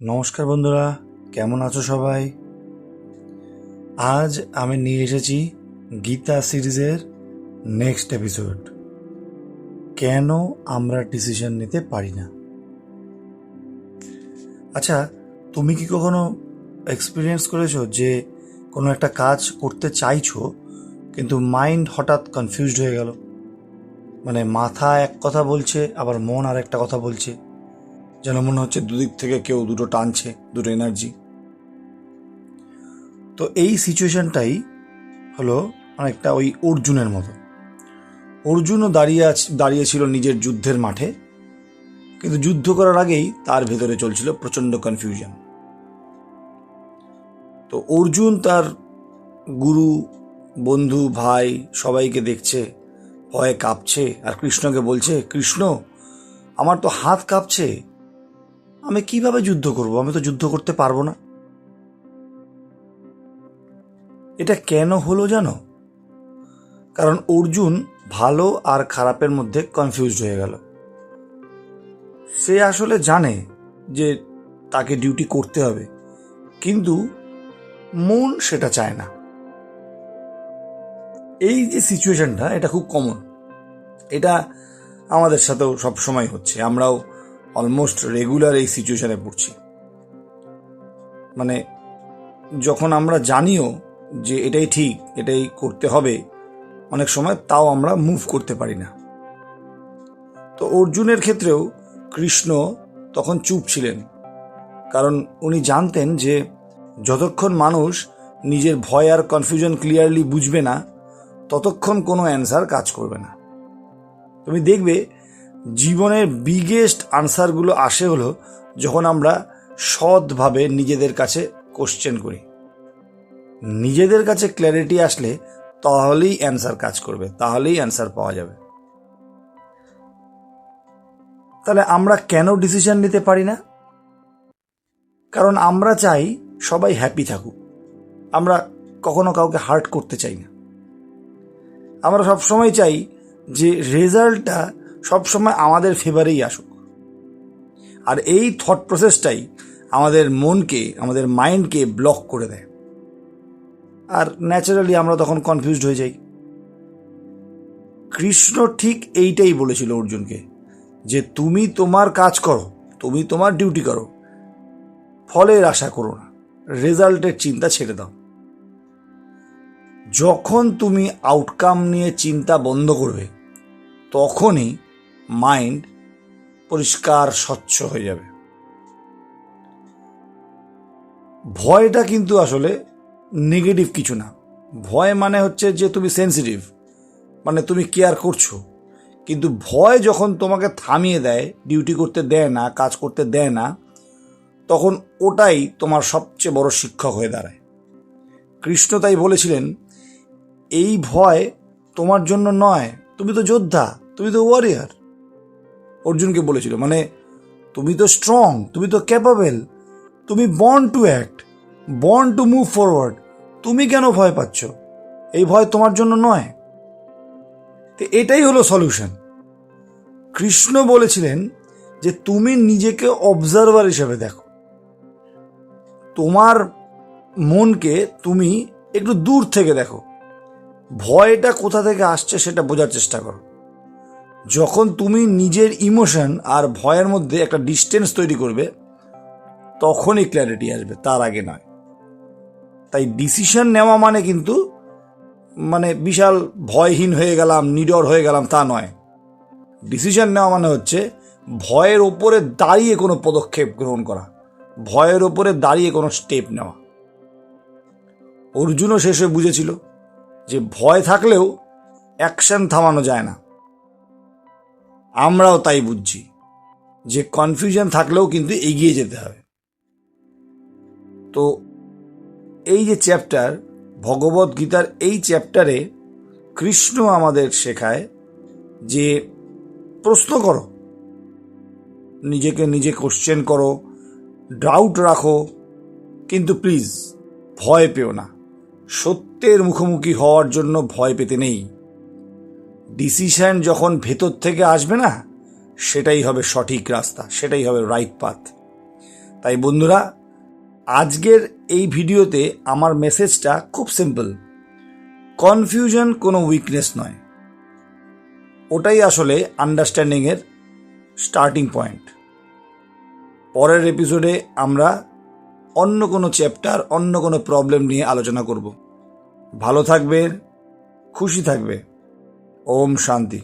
নমস্কার বন্ধুরা, কেমন আছো সবাই? আজ আমি নিয়ে এসেছি গীতা সিরিজের নেক্সট এপিসোড, কেন আমরা ডিসিশন নিতে পারি না। আচ্ছা, তুমি কি কখনো এক্সপিরিয়েন্স করেছো যে কোনো একটা কাজ করতে চাইছো কিন্তু মাইন্ড হঠাৎ কনফিউজড হয়ে গেল? মানে মাথা এক কথা বলছে, আবার মন আর একটা কথা বলছে, যেন মনে হচ্ছে দুদিক থেকে কেউ দুটো টানছে, দুটো এনার্জি। তো এই সিচুয়েশনটাই হলো অনেকটা ওই অর্জুনের মতো। অর্জুনও দাঁড়িয়েছিল নিজের যুদ্ধের মাঠে, কিন্তু যুদ্ধ করার আগেই তার ভেতরে চলছিল প্রচণ্ড কনফিউশন। তো অর্জুন তার গুরু, বন্ধু, ভাই সবাইকে দেখছে, ভয়ে কাঁপছে, আর কৃষ্ণকে বলছে, কৃষ্ণ আমার তো হাত কাঁপছে, আমি কিভাবে যুদ্ধ করব, আমি তো যুদ্ধ করতে পারবো না। এটা কেন হলো জানো? কারণ অর্জুন ভালো আর খারাপের মধ্যে কনফিউজড হয়ে গেল। সে আসলে জানে যে তাকে ডিউটি করতে হবে, কিন্তু মন সেটা চায় না। এই যে সিচুয়েশনটা, এটা খুব কমন। এটা আমাদের সাথেও সব সময় হচ্ছে, আমরাও অলমোস্ট রেগুলার এই সিচুয়েশনে পড়ছি। মানে যখন আমরা জানিও যে এটাই ঠিক, এটাই করতে হবে, অনেক সময় তাও আমরা মুভ করতে পারি না। তো অর্জুনের ক্ষেত্রেও কৃষ্ণ তখন চুপ ছিলেন, কারণ উনি জানতেন যে যতক্ষণ মানুষ নিজের ভয় আর কনফিউশন ক্লিয়ারলি বুঝবে না, ততক্ষণ কোনো অ্যান্সার কাজ করবে না। তুমি দেখবে জীবনের বিগেস্ট আনসারগুলো আসে হলো যখন আমরা সৎভাবে নিজেদের কাছে কোশ্চেন করি। নিজেদের কাছে ক্ল্যারিটি আসলে তাহলেই অ্যান্সার কাজ করবে, তাহলেই অ্যান্সার পাওয়া যাবে। তাহলে আমরা কেন ডিসিশন নিতে পারি না? কারণ আমরা চাই সবাই হ্যাপি থাকুক, আমরা কখনো কাউকে হার্ট করতে চাই না। আমরা সবসময় চাই যে রেজাল্টটা সবসময় আমাদের ফেভারেই আসুক। আর এই থট প্রসেসটাই আমাদের মনকে, আমাদের মাইন্ডকে ব্লক করে দেয়, আর ন্যাচারালি আমরা তখন কনফিউজড হয়ে যাই। কৃষ্ণ ঠিক এইটাই বলেছিল অর্জুনকে, যে তুমি তোমার কাজ করো, তুমি তোমার ডিউটি করো, ফলের আশা করো না, রেজাল্টের চিন্তা ছেড়ে দাও। যখন তুমি আউটকাম নিয়ে চিন্তা বন্ধ করবে, তখনই মাইন্ড পরিষ্কার স্বচ্ছ হয়ে যাবে। ভয়টা কিন্তু আসলে নেগেটিভ কিছু না। ভয় মানে হচ্ছে যে তুমি সেন্সিটিভ, মানে তুমি কেয়ার করছো। কিন্তু ভয় যখন তোমাকে থামিয়ে দেয়, ডিউটি করতে দেয় না, কাজ করতে দেয় না, তখন ওটাই তোমার সবচেয়ে বড় শিক্ষক হয়ে দাঁড়ায়। কৃষ্ণ তাই বলেছিলেন, এই ভয় তোমার জন্য নয়, তুমি তো যোদ্ধা, তুমি তো ওয়ারিয়ার। অর্জুনকে বলেছিল, মানে তুমি তো স্ট্রং, তুমি তো ক্যাপাবেল, তুমি born to act, born to move forward, তুমি কেন ভয় পাচ্ছ? এই ভয় তোমার জন্য নয়। তো এটাই হলো সলিউশন। কৃষ্ণ বলেছিলেন যে তুমি নিজেকে অবজারভার হিসেবে দেখো, তোমার মনকে তুমি একটু দূর থেকে দেখো, ভয়টা কোথা থেকে আসছে সেটা বোঝার চেষ্টা করো। যখন তুমি নিজের ইমোশন আর ভয়ের মধ্যে একটা ডিস্টেন্স তৈরি করবে, তখনই ক্ল্যারিটি আসবে, তার আগে নয়। তাই ডিসিশন নেওয়া মানে কিন্তু মানে বিশাল ভয়হীন হয়ে গেলাম, নিডর হয়ে গেলাম, তা নয়। ডিসিশন নেওয়া মানে হচ্ছে ভয়ের ওপরে দাঁড়িয়ে কোনো পদক্ষেপ গ্রহণ করা, ভয়ের ওপরে দাঁড়িয়ে কোনো স্টেপ নেওয়া। অর্জুনও শেষে বুঝেছিল যে ভয় থাকলেও অ্যাকশন থামানো যায় না। আমরাও তাই বুঝছি যে কনফিউশন থাকলেও কিন্তু এগিয়ে যেতে হবে। তো এই যে চ্যাপ্টার, ভগবদ গীতার এই চ্যাপ্টারে কৃষ্ণ আমাদের শেখায় যে প্রশ্ন করো, নিজেকে নিজে কোশ্চেন করো, ডাউট রাখো, কিন্তু প্লিজ ভয় পেও না। সত্যের মুখোমুখি হওয়ার জন্য ভয় পেতে নেই। ডিসিশন যখন ভেতর থেকে আসবে না, সেটাই হবে সঠিক রাস্তা, সেটাই হবে রাইট পাথ। তাই বন্ধুরা, আজকের এই ভিডিওতে আমার মেসেজটা খুব সিম্পল। কনফিউশন কোনো উইকনেস নয়, ওটাই আসলে আন্ডারস্ট্যান্ডিংয়ের স্টার্টিং পয়েন্ট। পরের এপিসোডে আমরা অন্য কোনো চ্যাপ্টার, অন্য কোনো প্রবলেম নিয়ে আলোচনা করব। ভালো থাকবে, খুশি থাকবে। ওম শান্তি।